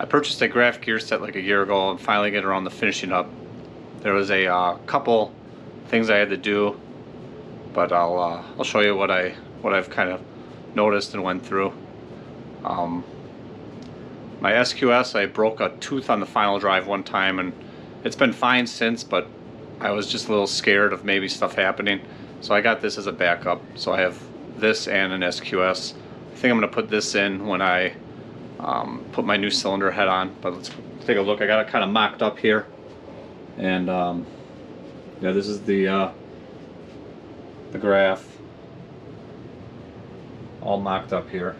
I purchased a Graf gear set like a year ago and finally get around to finishing up. There was a couple things I had to do, but I'll show you what I've kind of noticed and went through. My SQS, I broke a tooth on the final drive one time, and it's been fine since, but I was just a little scared of maybe stuff happening, so I got this as a backup. So I have this and an SQS. I think I'm going to put this in when I put my new cylinder head on, but let's take a look. I got it kind of mocked up here, and yeah, this is the Graf all mocked up here.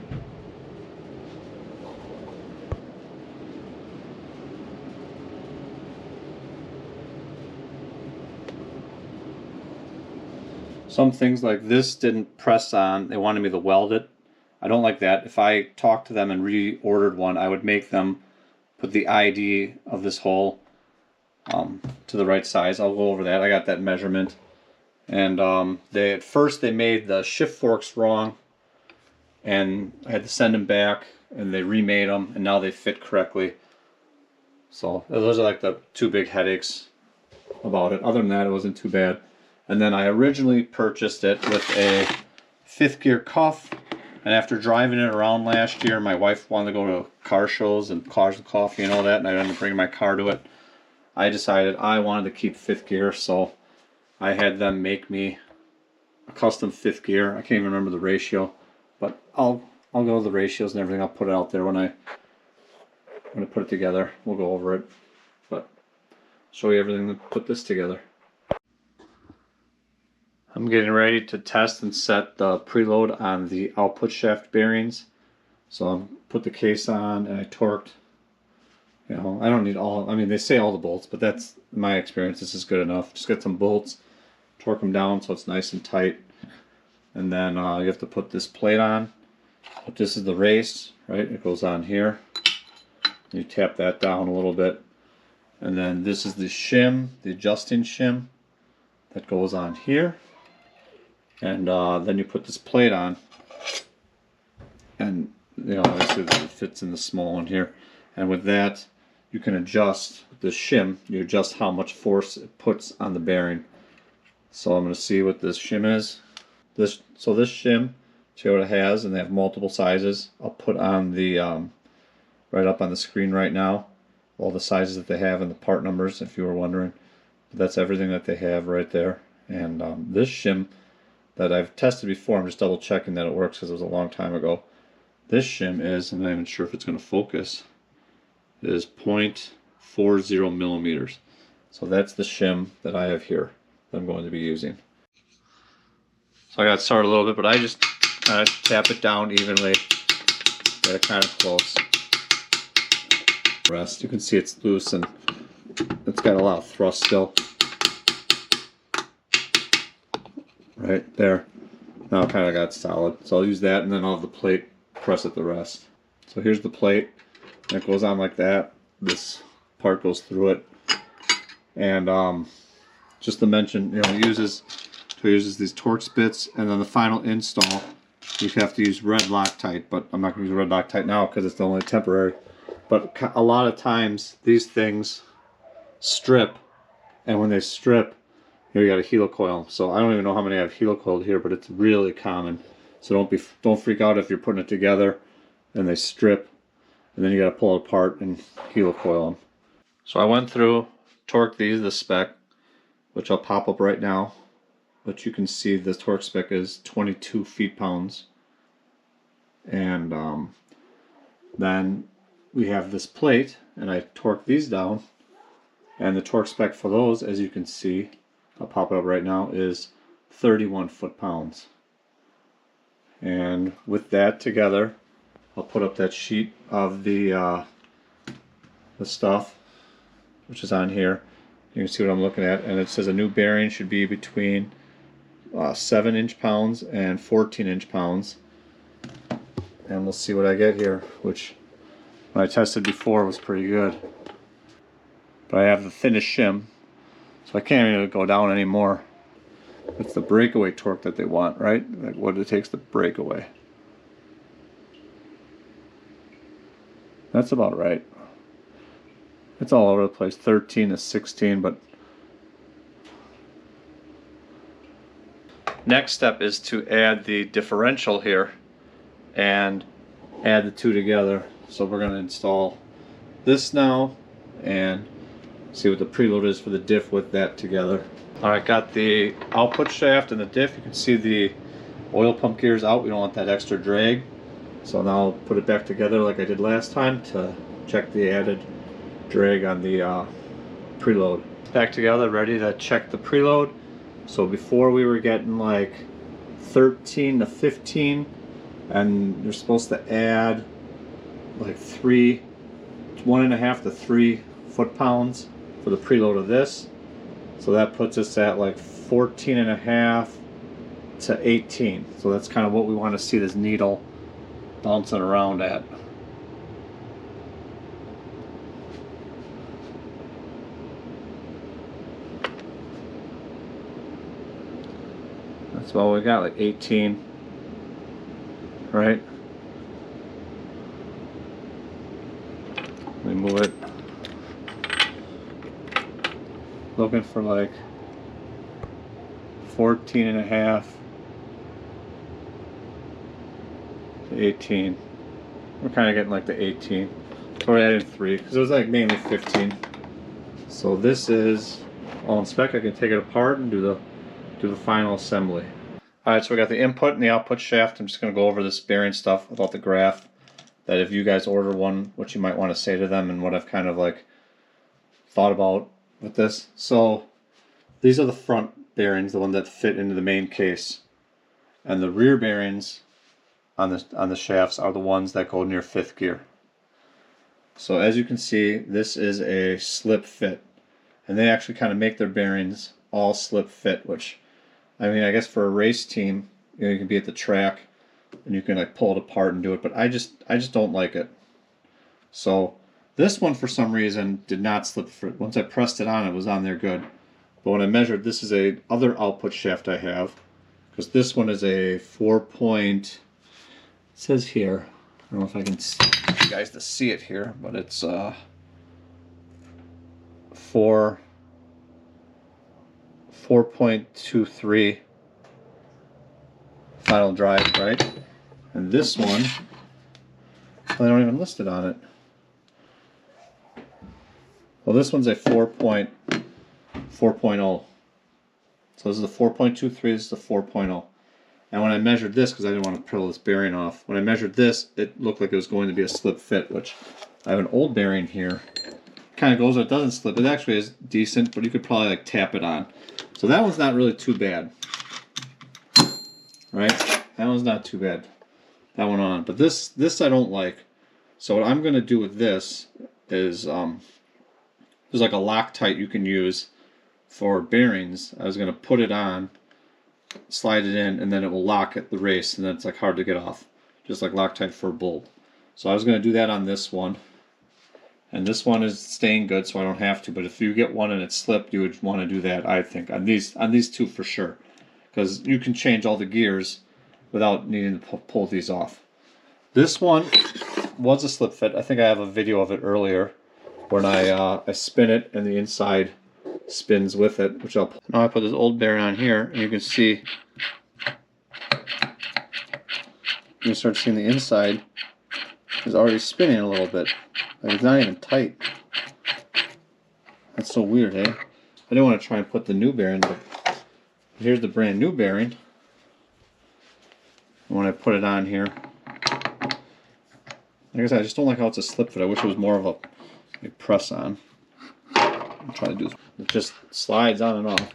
Some things like this didn't press on. They wanted me to weld it. I don't like that. If I talked to them and reordered one, I would make them put the ID of this hole to the right size. I'll go over that. I got that measurement. And at first they made the shift forks wrong, and I had to send them back, and they remade them, and now they fit correctly. So those are like the two big headaches about it. Other than that, it wasn't too bad. And then I originally purchased it with a 5th gear cuff, and after driving it around last year, my wife wanted to go to car shows and Cars and Coffee and all that, and I ended up bringing my car to it. I decided I wanted to keep 5th gear, so I had them make me a custom 5th gear. I can't even remember the ratio, but I'll go with the ratios and everything. I'll put it out there when I put it together. We'll go over it, but show you everything to put this together. I'm getting ready to test and set the preload on the output shaft bearings. So I put the case on and I torqued. You know, I don't need all, I mean, they say all the bolts, but that's my experience. This is good enough. Just get some bolts, torque them down so it's nice and tight. And then you have to put this plate on. But this is the race, right? It goes on here. You tap that down a little bit. And then this is the shim, the adjusting shim that goes on here. And then you put this plate on, and you know, obviously it fits in the small one here. And with that, you can adjust the shim. You adjust how much force it puts on the bearing. So I'm going to see what this shim is. So this shim, see what it has, and they have multiple sizes. I'll put on the right up on the screen right now all the sizes that they have and the part numbers, if you were wondering. But that's everything that they have right there. And this shim that I've tested before, I'm just double checking that it works because it was a long time ago. This shim is, I'm not even sure if it's going to focus, is 0.40 millimeters. So that's the shim that I have here that I'm going to be using. So I got started a little bit, but I just kind of tap it down evenly, get it kind of close. Rest, you can see it's loose and it's got a lot of thrust still. Right there. Now it kind of got solid. So I'll use that, and then I'll have the plate press at the rest. So here's the plate. And it goes on like that. This part goes through it. And just to mention, you know, it uses these Torx bits, and then the final install, you have to use red Loctite, but I'm not going to use red Loctite now because it's only temporary. But a lot of times these things strip, and when they strip, here you got a helicoil. So I don't even know how many I have helicoiled here, but it's really common. So don't freak out if you're putting it together and they strip, and then you got to pull it apart and helicoil them. So I went through, torqued these, the spec, which I'll pop up right now. But you can see the torque spec is 22 feet-pounds. And then we have this plate, and I torqued these down. And the torque spec for those, as you can see, I'll pop it up right now, is 31 foot-pounds. And with that together, I'll put up that sheet of the stuff, which is on here. You can see what I'm looking at, and it says a new bearing should be between 7 inch-pounds and 14 inch-pounds. And we'll see what I get here, which when I tested before was pretty good. But I have the thinnest shim, so I can't even go down anymore. It's the breakaway torque that they want, right? Like what it takes to break away. That's about right. It's all over the place, 13 to 16, but next step is to add the differential here and add the two together. So we're going to install this now and see what the preload is for the diff with that together. Alright, got the output shaft and the diff. You can see the oil pump gears out. We don't want that extra drag. So now I'll put it back together like I did last time to check the added drag on the preload. Back together, ready to check the preload. So before we were getting like 13 to 15, and you're supposed to add like 1.5 to 3 foot-pounds for the preload of this. So that puts us at like 14.5 to 18. So that's kind of what we want to see this needle bouncing around at. That's what we got, like 18, right? We move it. Looking for like 14.5 to 18. We're kind of getting like the 18. So we're adding 3 because it was like mainly 15. So this is all in spec. I can take it apart and do the final assembly. Alright, so we got the input and the output shaft. I'm just going to go over this bearing stuff about the Graf. That if you guys order one, what you might want to say to them and what I've kind of like thought about with this. So these are the front bearings, the one that fit into the main case. And the rear bearings on the shafts are the ones that go near 5th gear. So as you can see, this is a slip fit. And they actually kind of make their bearings all slip fit, which, I mean, I guess for a race team, you know, you can be at the track and you can like pull it apart and do it, but I just don't like it. So this one for some reason did not slip fit. Once I pressed it on, it was on there good. But when I measured, this is a other output shaft I have, because this one is a 4 point, it says here, I don't know if I can get you guys to see it here, but it's 4.23 final drive, right? And this one, they don't even list it on it. Well, this one's a 4.0. So this is the 4.23, this is the 4.0. And when I measured this, because I didn't want to peel this bearing off, when I measured this, it looked like it was going to be a slip fit, which I have an old bearing here. Kind of goes, it doesn't slip. It actually is decent, but you could probably like tap it on. So that one's not really too bad. Right? That one's not too bad. That one on. But this I don't like. So what I'm going to do with this is, there's like a Loctite you can use for bearings. I was going to put it on, slide it in, and then it will lock at the race, and then it's like hard to get off. Just like Loctite for a bulb. So I was going to do that on this one. And this one is staying good, so I don't have to. But if you get one and it slipped, you would want to do that, I think, on these two for sure. Because you can change all the gears without needing to pull these off. This one was a slip fit. I think I have a video of it earlier when I spin it and the inside spins with it, which I'll pull. Now I put this old bearing on here, and you can see, you start seeing the inside is already spinning a little bit. Like it's not even tight. That's so weird, eh? I didn't want to try and put the new bearing, but here's the brand new bearing. And when I put it on here, like I said, I just don't like how it's a slip fit. I wish it was more of a press on. I'm trying to do it just slides on and off. And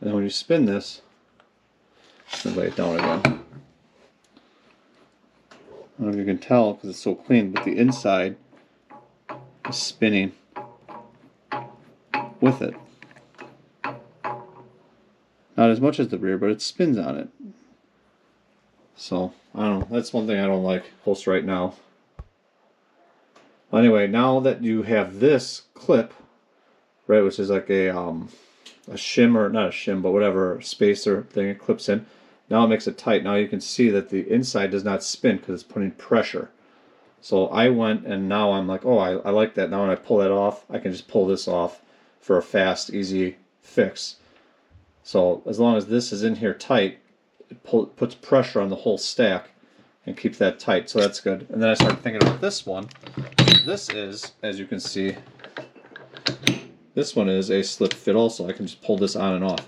then when you spin this, just gonna lay it down again. I don't know if you can tell because it's so clean, but the inside is spinning with it. Not as much as the rear, but it spins on it. So, I don't know. That's one thing I don't like close right now. Anyway, now that you have this clip, right, which is like a shim, or not a shim, but whatever spacer thing it clips in, now it makes it tight. Now you can see that the inside does not spin because it's putting pressure. So I went and now I'm like, oh, I like that. Now when I pull that off, I can just pull this off for a fast, easy fix. So as long as this is in here tight, it puts pressure on the whole stack and keeps that tight. So that's good. And then I started thinking about this one. This is, as you can see, this one is a slip fit also. I can just pull this on and off.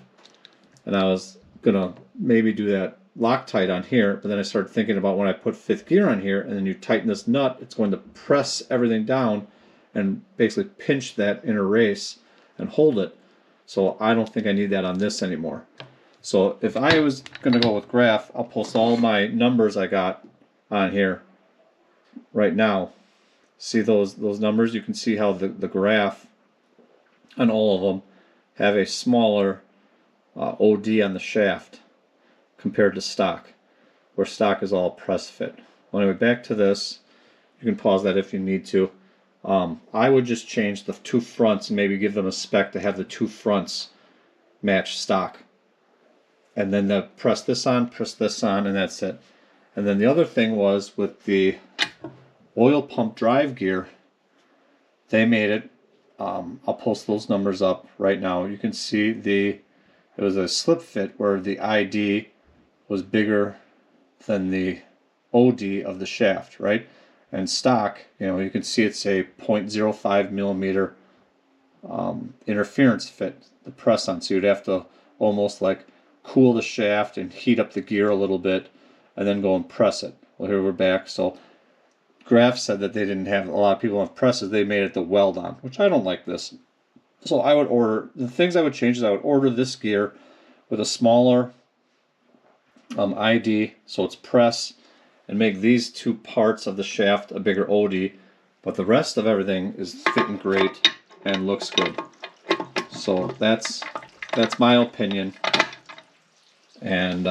And I was gonna maybe do that Loctite on here, but then I started thinking about when I put 5th gear on here and then you tighten this nut, it's going to press everything down and basically pinch that inner race and hold it. So I don't think I need that on this anymore. So if I was going to go with Graf, I'll post all my numbers I got on here right now. See those numbers? You can see how the Graf on all of them have a smaller OD on the shaft compared to stock, where stock is all press fit. Well, anyway, back to this. You can pause that if you need to. I would just change the 2 fronts and maybe give them a spec to have the 2 fronts match stock. And then press this on, and that's it. And then the other thing was with the oil pump drive gear, they made it, I'll post those numbers up right now. You can see it was a slip fit where the ID was bigger than the OD of the shaft, right? And stock, you can see it's a 0.05 millimeter interference fit, the press on. So you'd have to almost like cool the shaft and heat up the gear a little bit and then go and press it. Well, here we're back. So Graf said that they didn't have a lot of people have presses. They made it the weld on, which I don't like this. So I would order, the things I would change is I would order this gear with a smaller ID, so it's press, and make these 2 parts of the shaft a bigger OD, but the rest of everything is fitting great and looks good. So that's my opinion. And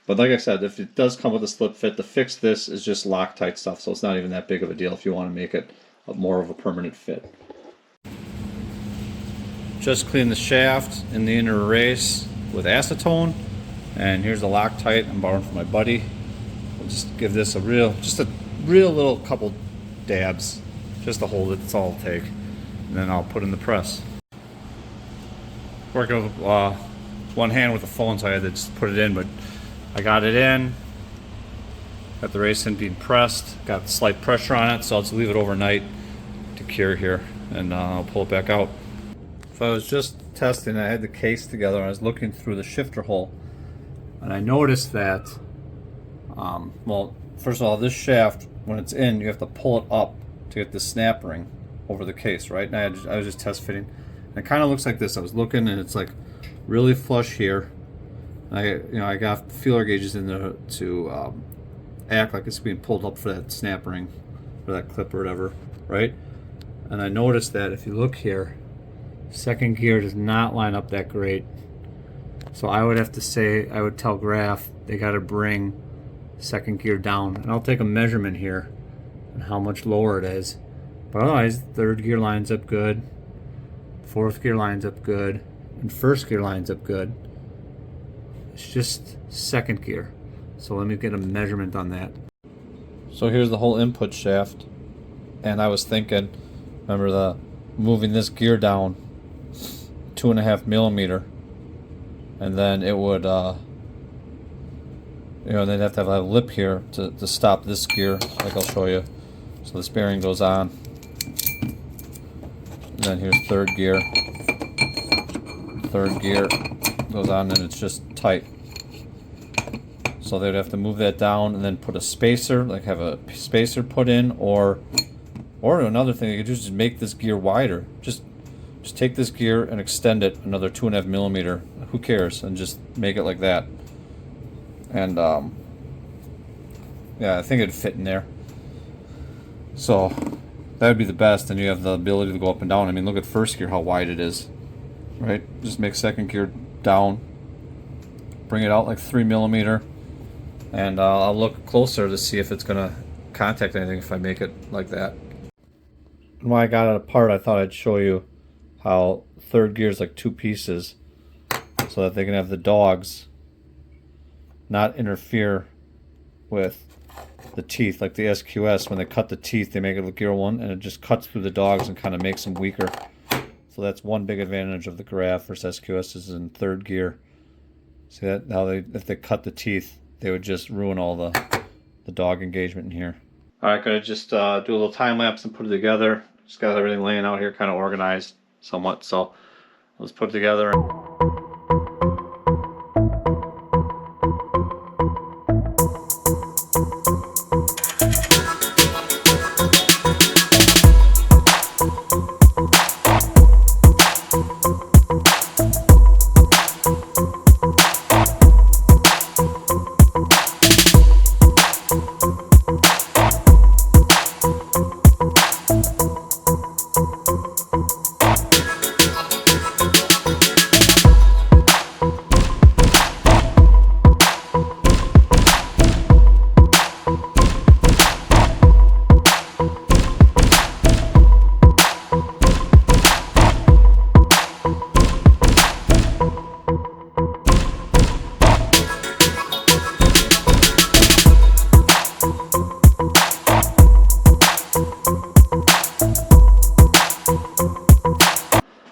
but like I said, if it does come with a slip fit, to fix this is just Loctite stuff, so it's not even that big of a deal if you want to make it more of a permanent fit. Just clean the shaft and the inner race with acetone, and here's the Loctite I'm borrowing from my buddy. We'll just give this a real little couple dabs just to hold it. That's all it'll take, and then I'll put in the press. Working with one hand with the phone, so I had to just put it in, but I got it in. Got the race in being pressed. Got slight pressure on it, so I'll just leave it overnight to cure here, and I'll pull it back out. So I was just testing. I had the case together, and I was looking through the shifter hole, and I noticed that, well, first of all, this shaft, when it's in, you have to pull it up to get the snap ring over the case, right? And I was just test fitting. And it kind of looks like this. I was looking, and it's like really flush here. I got feeler gauges in there to act like it's being pulled up for that snap ring, or that clip or whatever, right? And I noticed that if you look here, 2nd gear does not line up that great. So I would have to say, I would tell Graf they got to bring 2nd gear down. And I'll take a measurement here on how much lower it is. But otherwise, 3rd gear lines up good, 4th gear lines up good, and 1st gear lines up good. It's just 2nd gear. So let me get a measurement on that. So here's the whole input shaft. And I was thinking, remember moving this gear down 2.5 millimeter, and then it would they'd have to have a lip here to stop this gear, like I'll show you. So this bearing goes on, and then here's 3rd gear. 3rd gear goes on, and it's just tight. So they'd have to move that down and then put a spacer, like have a spacer put in, or another thing you could do is just make this gear wider. Just take this gear and extend it another 2.5 millimeter. Who cares? And just make it like that. And yeah, I think it'd fit in there. So that would be the best, and you have the ability to go up and down. I mean, look at 1st gear, how wide it is, right? Just make 2nd gear down, bring it out like 3 millimeter, and I'll look closer to see if it's gonna contact anything if I make it like that. And when I got it apart, I thought I'd show you how 3rd gear is like 2 pieces, so that they can have the dogs not interfere with the teeth, like the SQS. When they cut the teeth, they make it look gear 1, and it just cuts through the dogs and kind of makes them weaker. So that's one big advantage of the Graf versus SQS is in 3rd gear. See that? Now if they cut the teeth, they would just ruin all the dog engagement in here. All right, gonna just do a little time lapse and put it together. Just got everything laying out here, kind of organized somewhat. So let's put it together.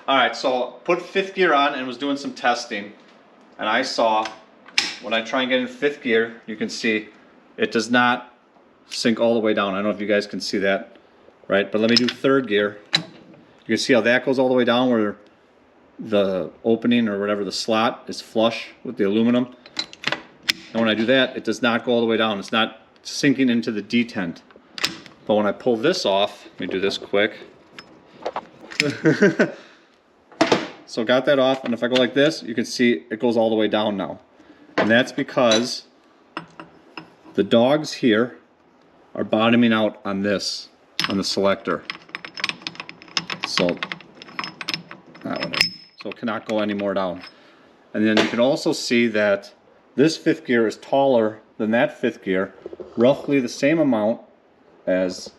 Alright, so put 5th gear on and was doing some testing, and I saw when I try and get in 5th gear, you can see it does not sink all the way down. I don't know if you guys can see that, right? But let me do 3rd gear. You can see how that goes all the way down where the opening or whatever, the slot is flush with the aluminum. And when I do that, it does not go all the way down. It's not sinking into the detent. But when I pull this off, let me do this quick. So got that off, and if I go like this, you can see it goes all the way down now. And that's because the dogs here are bottoming out on this, on the selector. So, so it cannot go any more down. And then you can also see that this 5th gear is taller than that 5th gear, roughly the same amount as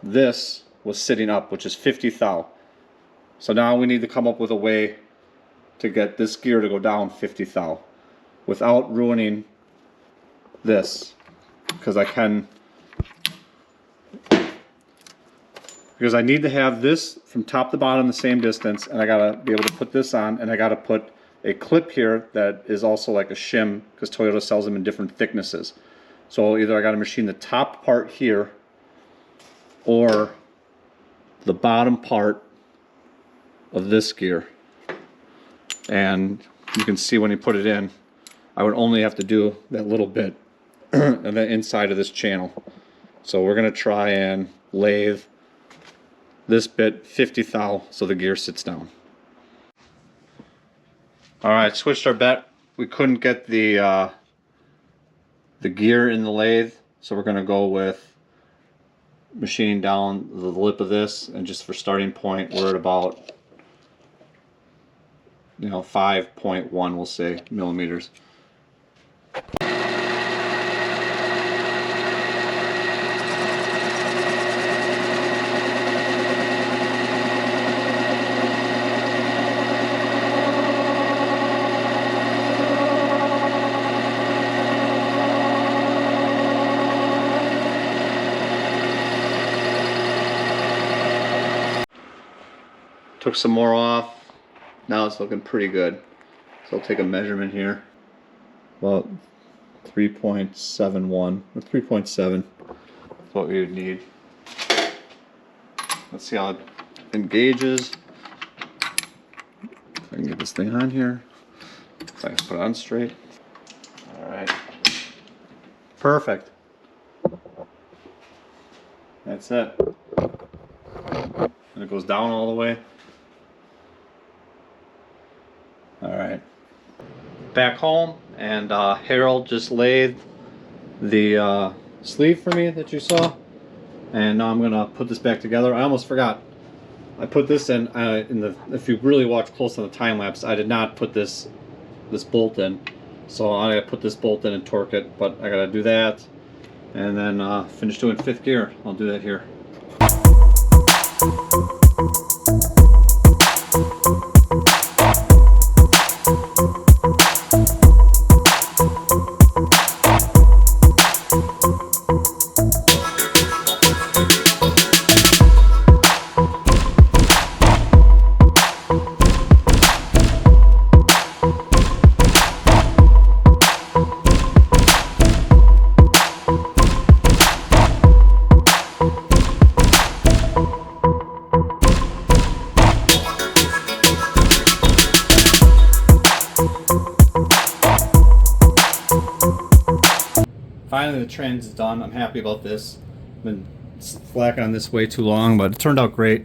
this was sitting up, which is 50 thou. So now we need to come up with a way to get this gear to go down 50 thou without ruining this, because I need to have this from top to bottom the same distance, and I gotta be able to put this on, and I gotta put a clip here that is also like a shim, because Toyota sells them in different thicknesses. So either I gotta machine the top part here or the bottom part of this gear. And you can see when you put it in, I would only have to do that little bit and the inside of this channel. So we're gonna try and lathe this bit 50 thou so the gear sits down. Alright, switched our bet. We couldn't get the gear in the lathe, so we're gonna go with machining down the lip of this, and just for starting point, we're at about 5.1, we'll say, millimeters. Took some more off. Now it's looking pretty good. So I'll take a measurement here. About 3.71 or 3.7 is what we would need. Let's see how it engages. If I can get this thing on here. If I can put it on straight. Alright. Perfect. That's it. And it goes down all the way. Alright, back home, and Harold just lathed the sleeve for me that you saw, and now I'm gonna put this back together. I almost forgot. I put this in the. If you really watch close on the time lapse, I did not put this bolt in, so I gotta put this bolt in and torque it. But I gotta do that, and then finish doing 5th gear. I'll do that here. finally the trans is done. I'm happy about this. I've been slacking on this way too long, but it turned out great.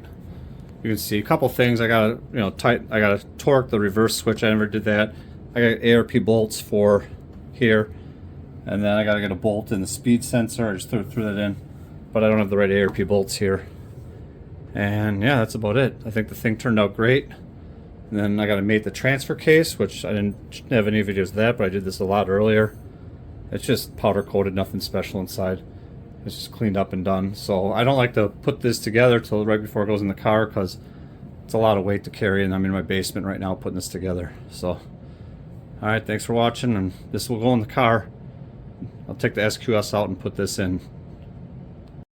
You can see a couple things. I got I got to torque the reverse switch. I never did that. I got ARP bolts for here, and then I got to get a bolt in the speed sensor. I just threw that in, but I don't have the right ARP bolts here. And yeah, that's about it. I think the thing turned out great. And then I got to mate the transfer case, which I didn't have any videos of that, but I did this a lot earlier. It's just powder coated, nothing special inside. It's just cleaned up and done. So I don't like to put this together till right before it goes in the car because it's a lot of weight to carry, and I'm in my basement right now putting this together. So, alright, thanks for watching, and this will go in the car. I'll take the SQS out and put this in